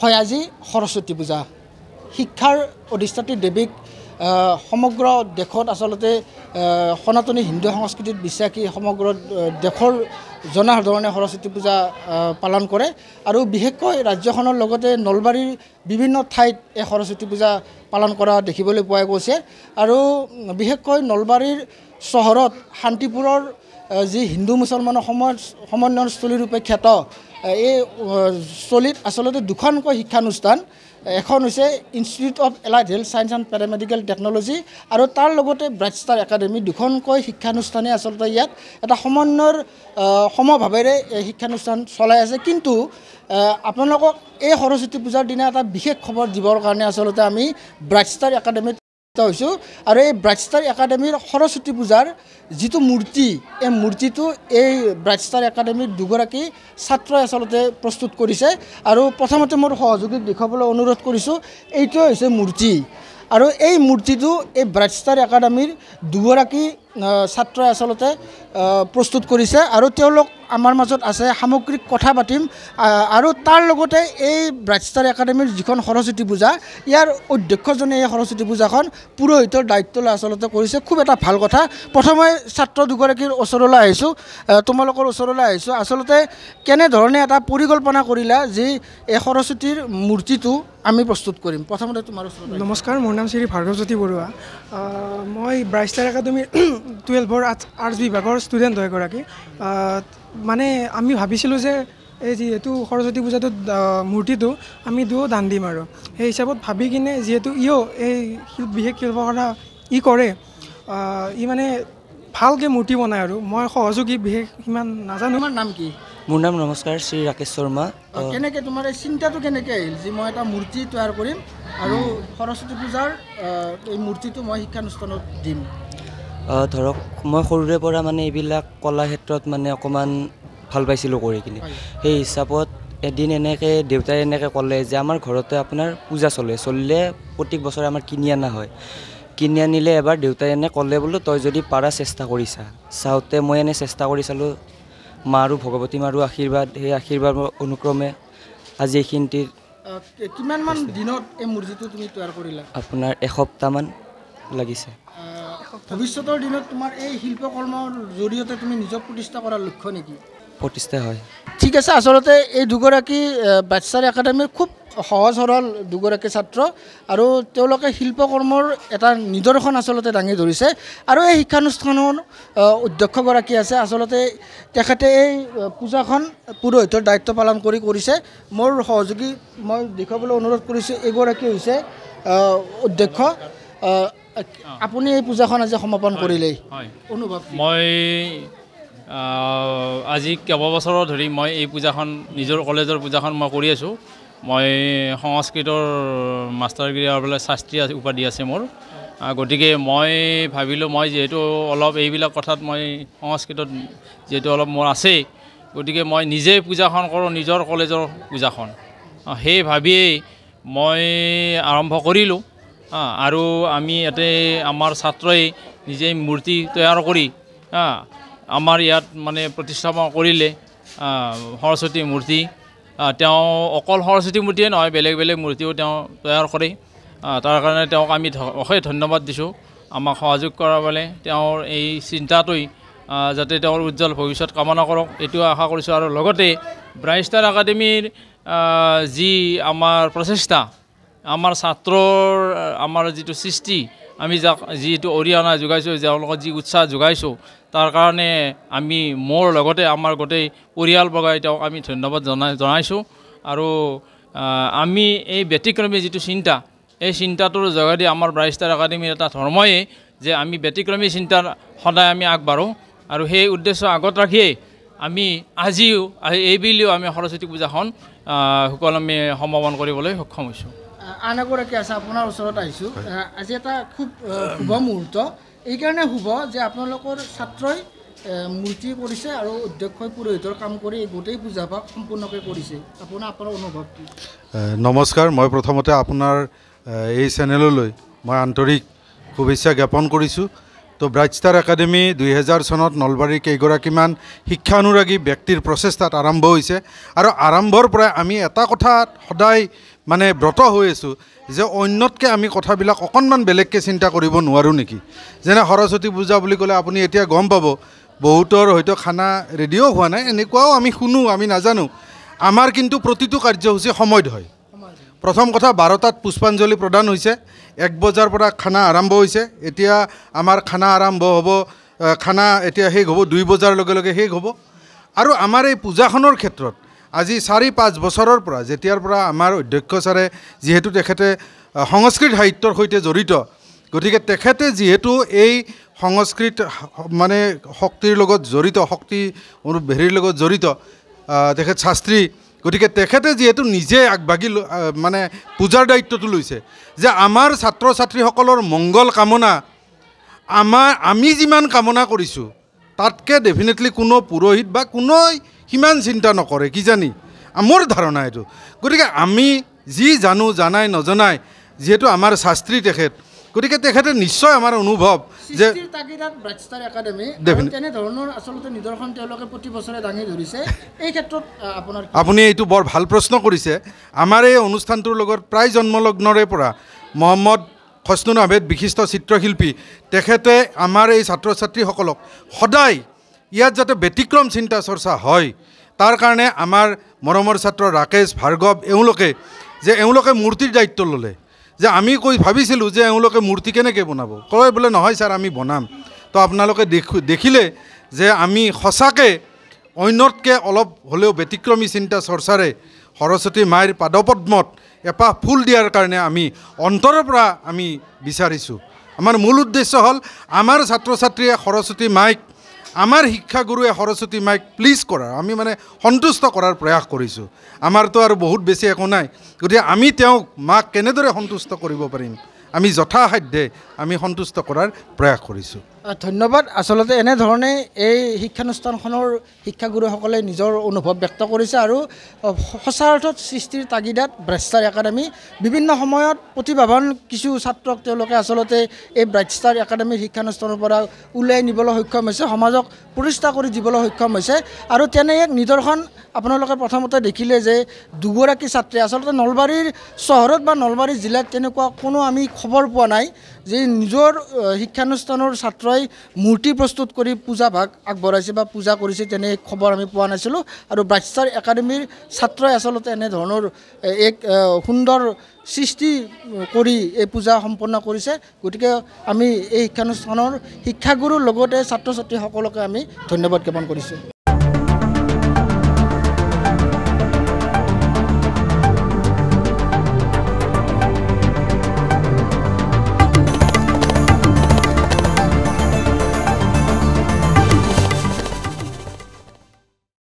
হয় আজি সৰস্বতী পূজা শিক্ষাৰ অধিষ্ঠাত্ৰী দেৱীক সমগ্ৰ দেশত আচলতে সনাতনী হিন্দু সংস্কৃতিত বিশ্বাসী সমগ্ৰ দেশৰ জনসাধাৰণে সৰস্বতী পূজা পালন কৰে আৰু বিশেষকৈ ৰাজ্যখনৰ লগতে নলবাৰীৰ বিভিন্ন ঠাইত এই সৰস্বতী পূজা পালন কৰা দেখিবলৈ পোৱা গৈছে আৰু বিশেষকৈ নলবাৰীৰ চহৰত শান্তিপুৰৰ যি হিন্দু মুছলমানৰ সমন্বয়স্থলী ৰূপে খ্যাত এই স্থলীত আচলতে দুখনকৈ শিক্ষানুষ্ঠান এখন হৈছে institute of allied health science and paramedical technology আৰু তাৰ লগতে ব্ৰাইট ষ্টাৰ একাডেমি দুখনকৈ শিক্ষানুষ্ঠানে আচলতে ইয়াত এটা সমন্বয়ৰ সমভাৱেৰে এই শিক্ষানুষ্ঠান চলাই আছে কিন্তু আপোনালোকক এই সৰস্বতী পূজাৰ দিনা এটা বিশেষ খবৰ দিবৰ কাৰণে আচলতে আমি ব্ৰাইট ষ্টাৰ একাডেমিত হৈছোঁ আৰু এই ব্ৰাইট ষ্টাৰ একাডেমিৰ সৰস্বতী পূজাৰ যিটো মূৰ্তি এই মূৰ্তিটো এই ব্ৰাইট ষ্টাৰ একাডেমিৰ দুগৰাকী ছাত্ৰই আচলতে প্ৰস্তুত কৰিছে আৰু প্ৰথমতে মোৰ সহযোগীক দেখুৱাবলৈ অনুৰোধ কৰিছোঁ এইটোৱে হৈছে মূৰ্তি আৰু এই মূৰ্তিটো এই ব্ৰাইট ষ্টাৰ একাডেমিৰ দুগৰাকী ছাত্ৰই আচলতে প্ৰস্তুত কৰিছে আৰু তেওঁলোক আমাৰ মাজত আছে সামগ্ৰিক কথা পাতিম আৰু তাৰ লগতে এই ব্ৰাইট ষ্টাৰ একাডেমিৰ যিখন সৰস্বতী পূজা ইয়াৰ অধ্যক্ষজনে এই সৰস্বতী পূজাখন পুৰোহিতৰ দায়িত্ব লৈ আচলতে কৰিছে খুব এটা ভাল কথা প্ৰথমে ছাত্ৰ দুগৰাকীৰ ওচৰলৈ আহিছোঁ তোমালোকৰ ওচৰলৈ আহিছোঁ আচলতে কেনেধৰণে এটা পৰিকল্পনা কৰিলা যে এই সৰস্বতীৰ মূৰ্তিটো আমি প্ৰস্তুত কৰিম প্ৰথমতে তোমাৰ ওচৰত নমস্কাৰ মোৰ নাম শ্ৰী ভাৰ্গৱজ্যোতি বৰুৱা মই ব্ৰাইট ষ্টাৰ একাডেমিৰ 12ৰ আৰ্টছ বিভাগৰ ষ্টুডেণ্ট হয় এগৰাকী মানে আমি ভাবিছিলোঁ যে এই যিহেতু সৰস্বতী পূজাটোত মূৰ্তিটো আমি দান দিম আৰু সেই হিচাপত ভাবি কিনে যিহেতু এই বিশেষ শিল্পকলা কৰে ই মানে ভালকৈ মূৰ্তি বনায় আৰু মই সহযোগী বিশেষ সিমান নাজানো তোমাৰ নাম কি মোৰ নাম নমস্কাৰ শ্ৰী ৰাকেশ শৰ্মা কেনেকৈ তোমাৰ এই চিন্তাটো কেনেকৈ আহিল যে মই এটা মূৰ্তি তৈয়াৰ কৰিম আৰু সৰস্বতী পূজাৰ এই মূৰ্তিটো মই শিক্ষানুষ্ঠানত দিম ধৰক মই সৰুৰে পৰা মানে এইবিলাক কলা ক্ষেত্ৰত মানে অকণমান ভাল পাইছিলোঁ কৰি কিনে সেই হিচাপত এদিন এনেকৈ দেউতাই এনেকৈ ক'লে যে আমাৰ ঘৰতে আপোনাৰ পূজা চলিলে প্ৰত্যেক বছৰে আমাৰ কিনি অনা হয় কিনি আনিলে এবাৰ দেউতাই এনে ক'লে বোলো তই যদি পাৰা চেষ্টা কৰিছা চাওঁতে মই এনে চেষ্টা কৰি চালোঁ মা আৰু ভগৱতী মাৰো আশীৰ্বাদ সেই আশীৰ্বাদ অনুক্ৰমে আজি এইখিনিৰ কিমানমান দিনত এই মূৰ্তিটো তুমি তৈয়াৰ কৰিলা আপোনাৰ এসপ্তাহমান লাগিছে ভৱিষ্যতৰ দিনত তোমাৰ এই শিল্পকৰ্মৰ জৰিয়তে তুমি নিজক প্ৰতিষ্ঠা কৰাৰ লক্ষ্য নেকি প্ৰতিষ্ঠা হয় ঠিক আছে আচলতে এই দুগৰাকী ব্ৰাইট ষ্টাৰ একাডেমিৰ খুব সহজ সৰল দুগৰাকী ছাত্ৰ আৰু তেওঁলোকে শিল্পকৰ্মৰ এটা নিদৰ্শন আচলতে দাঙি ধৰিছে আৰু এই শিক্ষানুষ্ঠানৰ অধ্যক্ষগৰাকী আছে আচলতে তেখেতে এই পূজাখন পুৰোহিতৰ দায়িত্ব পালন কৰিছে মোৰ সহযোগী মই দেখুৱাবলৈ অনুৰোধ কৰিছোঁ এগৰাকী হৈছে অধ্যক্ষ আপুনি এই পূজাখন আজি সমাপন কৰিলেই অনুভৱ মই আজি কেইবছৰ ধৰি মই এই পূজাখন নিজৰ কলেজৰ পূজাখন মই কৰি আছোঁ মই সংস্কৃতৰ মাষ্টাৰ ডিগ্ৰী আৰু শাস্ত্ৰী উপাধি আছে মোৰ গতিকে মই ভাবিলোঁ মই যিহেতু অলপ এইবিলাক কথাত মই সংস্কৃতত যিহেতু অলপ মোৰ আছে গতিকে মই নিজেই পূজাখন কৰোঁ নিজৰ কলেজৰ পূজাখন সেই ভাবিয়েই মই আৰম্ভ কৰিলোঁ আৰু আমি ইয়াতে আমাৰ ছাত্ৰই নিজেই মূৰ্তি তৈয়াৰ কৰি আমাৰ ইয়াত মানে প্ৰতিষ্ঠাপন কৰিলে সৰস্বতী মূৰ্তি তেওঁ অকল সৰস্বতী মূৰ্তিয়ে নহয় বেলেগ বেলেগ মূৰ্তিও তেওঁ তৈয়াৰ কৰে তাৰ কাৰণে তেওঁক আমি অশেষ ধন্যবাদ দিছোঁ আমাক সহযোগ কৰাৰ বাবে তেওঁৰ এই চিন্তাটোই যাতে তেওঁৰ উজ্জ্বল ভৱিষ্যত কামনা কৰক এইটো আশা কৰিছোঁ আৰু লগতে ব্ৰাইট ষ্টাৰ একাডেমিৰ যি আমাৰ প্ৰচেষ্টা আমাৰ ছাত্ৰৰ আমাৰ যিটো সৃষ্টি আমি যাক যিটো অৰিহণা যোগাইছোঁ তেওঁলোকক যি উৎসাহ যোগাইছোঁ তাৰ কাৰণে আমি মোৰ লগতে আমাৰ গোটেই পৰিয়ালবৰ্গই তেওঁক আমি ধন্যবাদ জনাইছোঁ আৰু আমি এই ব্যতিক্ৰমী যিটো চিন্তা এই চিন্তাটোৰ যোগেদি আমাৰ ব্ৰাইট ষ্টাৰ একাডেমিৰ এটা ধৰ্মই যে আমি ব্যতিক্ৰমী চিন্তাৰ সদায় আমি আগবাঢ়োঁ আৰু সেই উদ্দেশ্য আগত ৰাখিয়েই আমি আজিও এইবেলিও আমি সৰস্বতী পূজাখন সুকলমে সমাপন কৰিবলৈ সক্ষম হৈছোঁ আন এগৰাকী আছে আপোনাৰ ওচৰত আহিছোঁ আজি এটা খুব শুভ মুহূৰ্ত এইকাৰণে শুভ যে আপোনালোকৰ ছাত্ৰই মূৰ্তি কৰিছে আৰু অধ্যক্ষই পুৰোহিতৰ কাম কৰি গোটেই পূজাভাগ সম্পূৰ্ণকৈ কৰিছে আপোনাৰ অনুভৱ কি নমস্কাৰ মই প্ৰথমতে আপোনাৰ এই চেনেললৈ মই আন্তৰিক শুভেচ্ছা জ্ঞাপন কৰিছোঁ তো ব্ৰাইট ষ্টাৰ একাডেমি 2000 চনত নলবাৰীৰ কেইগৰাকীমান শিক্ষানুৰাগী ব্যক্তিৰ প্ৰচেষ্টাত আৰম্ভ হৈছে আৰু আৰম্ভৰ পৰাই আমি এটা কথা সদায় মানে ব্ৰত হৈ আছোঁ যে অন্যতকৈ আমি কথাবিলাক অকণমান বেলেগকৈ চিন্তা কৰিব নোৱাৰোঁ নেকি। যেনে সৰস্বতী পূজা বুলি ক'লে আপুনি এতিয়া গম পাব বহুতৰ হয়তো খানা ৰেডিও হোৱা নাই, এনেকুৱাও আমি শুনো, আমি নাজানো। আমাৰ কিন্তু প্ৰতিটো কাৰ্যসূচী সময়ত হয়। প্ৰথম কথা 12টাত পুষ্পাঞ্জলি প্ৰদান হৈছে, 1 বজাৰ পৰা খানা আৰম্ভ হৈছে। এতিয়া আমাৰ খানা আৰম্ভ হ'ব, খানা এতিয়া শেষ হ'ব 2 বজাৰ লগে লগে শেষ হ'ব। আৰু আমাৰ এই পূজাখনৰ ক্ষেত্ৰত আজি 4-5 বছৰৰ পৰা যেতিয়াৰ পৰা আমাৰ অধ্যক্ষ ছাৰে যিহেতু তেখেতে সংস্কৃত সাহিত্যৰ সৈতে জড়িত, গতিকে তেখেতে যিহেতু এই সংস্কৃত মানে শক্তিৰ লগত জড়িত, শক্তি হেৰিৰ লগত জড়িত, তেখেত শাস্ত্ৰী, গতিকে তেখেতে যিহেতু নিজে আগবাঢ়ি মানে পূজাৰ দায়িত্বটো লৈছে যে আমাৰ ছাত্ৰ ছাত্ৰীসকলৰ মংগল কামনা আমি যিমান কামনা কৰিছোঁ তাতকৈ ডেফিনেটলি কোনো পুৰোহিত বা কোনোই সিমান চিন্তা নকৰে কিজানি, মোৰ ধাৰণা এইটো। গতিকে আমি যি জানো জানাই নজনাই যিহেতু আমাৰ শাস্ত্ৰী তেখেত, গতিকে তেখেতে নিশ্চয় আমাৰ অনুভৱ যে ব্ৰাইট ষ্টাৰ একাডেমি তেনেধৰণৰ আচলতে নিদৰ্শন তেওঁলোকে প্ৰতি বছৰে দাঙি ধৰিছে। এই ক্ষেত্ৰত আপুনি এইটো বৰ ভাল প্ৰশ্ন কৰিছে। আমাৰ এই অনুষ্ঠানটোৰ লগত প্ৰায় জন্মলগ্নৰে পৰা মহম্মদ খছনুন আহমেদ বিশিষ্ট চিত্ৰশিল্পী, তেখেতে আমাৰ এই ছাত্ৰ ছাত্ৰীসকলক সদায় ইয়াত যাতে ব্যতিক্ৰম চিন্তা চৰ্চা হয় তাৰ কাৰণে আমাৰ মৰমৰ ছাত্ৰ ৰাকেশ ভাৰ্গৱ এওঁলোকে মূৰ্তিৰ দায়িত্ব ল'লে। যে আমি ভাবিছিলোঁ যে এওঁলোকে মূৰ্তি কেনেকৈ বনাব, কয় বোলে নহয় ছাৰ আমি বনাম। তো আপোনালোকে দেখিলে যে আমি সঁচাকৈ অন্যতকৈ অলপ হ'লেও ব্যতিক্ৰমী চিন্তা চৰ্চাৰে সৰস্বতী মাইৰ পাদপদ্মত এপাহ ফুল দিয়াৰ কাৰণে আমি অন্তৰৰ পৰা আমি বিচাৰিছোঁ। আমাৰ মূল উদ্দেশ্য হ'ল আমাৰ ছাত্ৰ ছাত্ৰীয়ে সৰস্বতী মাইক, আমাৰ শিক্ষাগুৰুৱে সৰস্বতী মাইক প্লিজ কৰাৰ, আমি মানে সন্তুষ্ট কৰাৰ প্ৰয়াস কৰিছোঁ। আমাৰতো আৰু বহুত বেছি একো নাই, গতিকে আমি তেওঁক মাক কেনেদৰে সন্তুষ্ট কৰিব পাৰিম, আমি যথাসাধ্যে আমি সন্তুষ্ট কৰাৰ প্ৰয়াস কৰিছোঁ। ধন্যবাদ। আচলতে এনেধৰণে এই শিক্ষানুষ্ঠানখনৰ শিক্ষাগুৰুসকলে নিজৰ অনুভৱ ব্যক্ত কৰিছে আৰু সঁচা অৰ্থত সৃষ্টিৰ তাগিদাত ব্ৰাইট ষ্টাৰ একাডেমি বিভিন্ন সময়ত প্ৰতিভাৱান কিছু ছাত্ৰক তেওঁলোকে আচলতে এই ব্ৰাইট ষ্টাৰ একাডেমিৰ শিক্ষানুষ্ঠানৰ পৰা উলিয়াই নিবলৈ সক্ষম হৈছে, সমাজক প্ৰতিষ্ঠা কৰি দিবলৈ সক্ষম হৈছে। আৰু তেনে এক নিদৰ্শন আপোনালোকে প্ৰথমতে দেখিলে যে দুগৰাকী ছাত্ৰীয়ে আচলতে নলবাৰীৰ চহৰত বা নলবাৰী জিলাত তেনেকুৱা কোনো আমি খবৰ পোৱা নাই যে নিজৰ শিক্ষানুষ্ঠানৰ ছাত্ৰই মূৰ্তি প্ৰস্তুত কৰি পূজা ভাগ আগবঢ়াইছে বা পূজা কৰিছে, তেনে খবৰ আমি পোৱা নাছিলোঁ। আৰু ব্ৰাইট ষ্টাৰ একাডেমিৰ ছাত্ৰই আচলতে এনেধৰণৰ এক সুন্দৰ সৃষ্টি কৰি এই পূজা সম্পন্ন কৰিছে। গতিকে আমি এই শিক্ষানুষ্ঠানৰ শিক্ষাগুৰুৰ লগতে ছাত্ৰ ছাত্ৰীসকলকে আমি ধন্যবাদ জ্ঞাপন কৰিছোঁ।